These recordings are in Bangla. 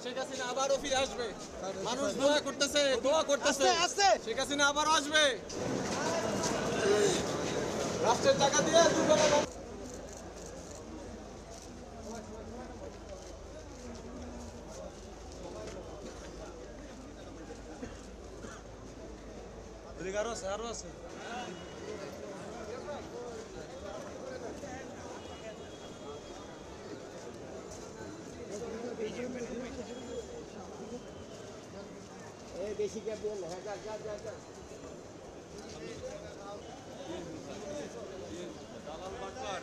শেখ হাসিনা আবারও ফিরে আসবে। মানুষ দোয়া করতেছে, দোয়া করতেছে, শেখ হাসিনা আবারও আসবে। রাষ্ট্রের টাকা দিয়ে আরো আছে। বেশি ক্যাপ দিবেন না। হ্যাঁ, যা যা যা। দালাল বাটপার।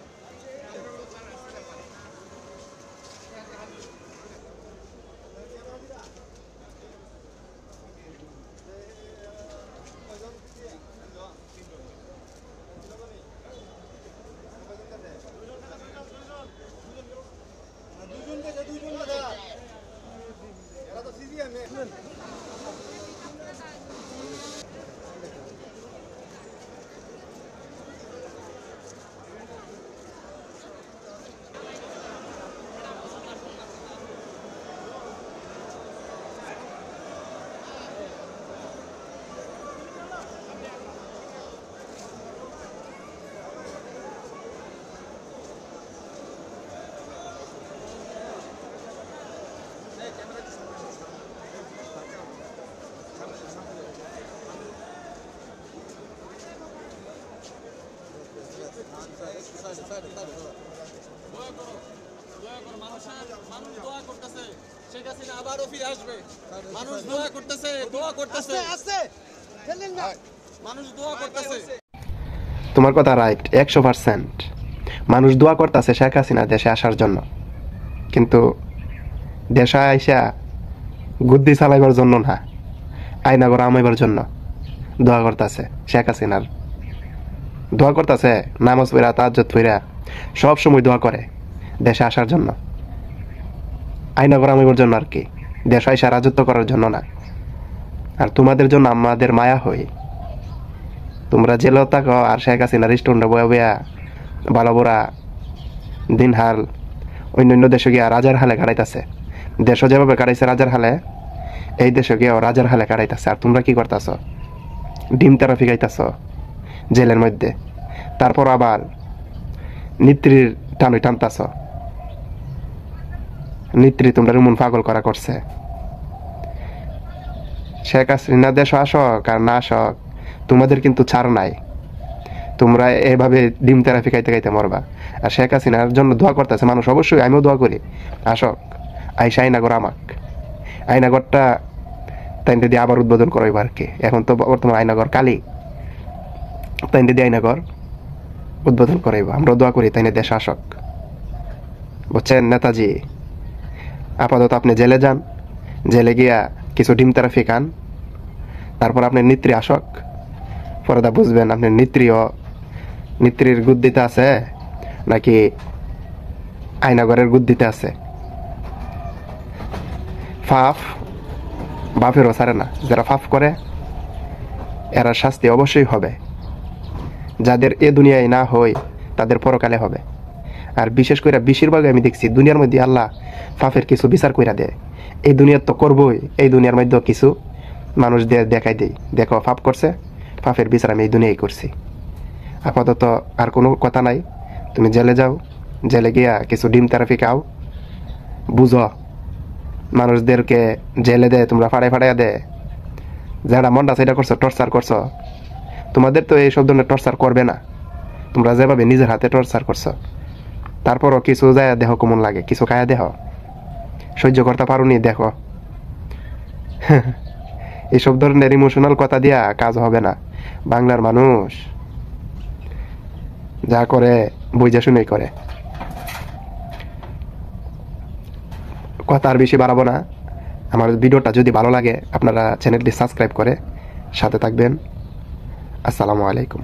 মানুষ দোয়া করতেছে, শেখ হাসিনা আবারও ফিরে আসবে। মানুষ দোয়া করতেছে, দোয়া করতেছে, মানুষ দোয়া করতেছে। তোমার কথা রাইট, 100%। মানুষ দোয়া করতেছে শেখ হাসিনা দেশে আসার জন্য, কিন্তু দেশে আইসা গুদ্দি চালাইবার জন্য না, আয়নাগর আমাইবার জন্য দোয়া করতেছে। শেখ হাসিনার দোয়া করতেছে, নামাজ পড়া তাহাজ্জুদ পড়া সব সময় দোয়া করে দেশে আসার জন্য, আয়নাগর আমাইবার জন্য আর কি, দেশে আইসা রাজত্ব করার জন্য না। আর তোমাদের জন্য আমাদের মায়া হই, তোমরা জেলেও থাকো আর শেখ হাসিনার স্টোনটা বয়া বয়া ভালো বড়া দিন হাল অন্য দেশে গিয়া রাজার হালে কাটাইতেছে। দেশও যেভাবে কাটাইছে রাজার হালে, এই দেশে গিয়াও রাজার হালে কাটাইতেছে। আর তোমরা কি করতেছ? ডিম তেরা ফিকাইতেছ জেলের মধ্যে, তারপর আবার নেত্রীর টানুই টানতেছ। নেত্রী তোমরা এমন পাগল করা করছে। শেখ হাসিনা দেশ আসক আর না আসক, তোমাদের কিন্তু ছাড় নাই। তোমরা এভাবে ডিম থেরাপি খাইতে খাইতে মরবা। আর শেখ হাসিনার জন্য দোয়া করতেছে মানুষ, অবশ্যই আমিও দোয়া করি আসক, আইসা আইনাগর আমাক। আইনাগরটা তাই দিয়ে আবার উদ্বোধন করাইব আর কি। এখন তো বর্তমান আইনাগর কালি, তাই দিয়ে আইনাগর উদ্বোধন করাইব। আমরাও দোয়া করি তাই দেশ আসক, বুঝছেন নেতাজি? আপাতত আপনি জেলে যান, জেলে গিয়া কিছু ডিম থেরাপি খান, তারপর আপনি নেত্রী আসক, পরে দা বুঝবেন আপনি নেত্রীর গুদ্দিতে আছে নাকি আয়নাগরের গুদ্দিতে আছে। ফাফ বাপেরও ছাড়ে না, যারা ফাফ করে এরা শাস্তি অবশ্যই হবে। যাদের এ দুনিয়ায় না হয় তাদের পরকালে হবে। আর বিশেষ করে বেশিরভাগ আমি দেখছি দুনিয়ার মধ্যে আল্লাহ ফাফের কিছু বিচার কইরা দেয়। এই দুনিয়ার তো করবই, এই দুনিয়ার মধ্যে কিছু মানুষ দেখাই দেয়, দেখো ফাপ করছে, ফাফের বিচার আমি এই দুনিয়ায় করছি। আপাতত আর কোনো কথা নাই, তুমি জেলে যাও, জেলে গিয়া কিছু ডিম থেরাপি খাও, বুঝো মানুষদেরকে জেলে দেয়, তোমরা ফাড়াই ফাড়াইয়া দেয়, যারা মনটা সেটা করছো, টর্চার করছো। তোমাদের তো এইসব ধরনের টর্চার করবে না, তোমরা যেভাবে নিজের হাতে টর্চার করছো। তারপরও কিছু যায় দেহ কেমন লাগে, কিছু খায়া দেহ, সহ্য করতে পারোনি দেখো। এইসব ধরনের ইমোশনাল কথা দিয়া কাজ হবে না। বাংলার মানুষ যা করে বুঝা শুনেই করে। কথা আর বেশি বাড়াবো না। আমার ভিডিওটা যদি ভালো লাগে আপনারা চ্যানেলটি সাবস্ক্রাইব করে সাথে থাকবেন। আসসালামু আলাইকুম।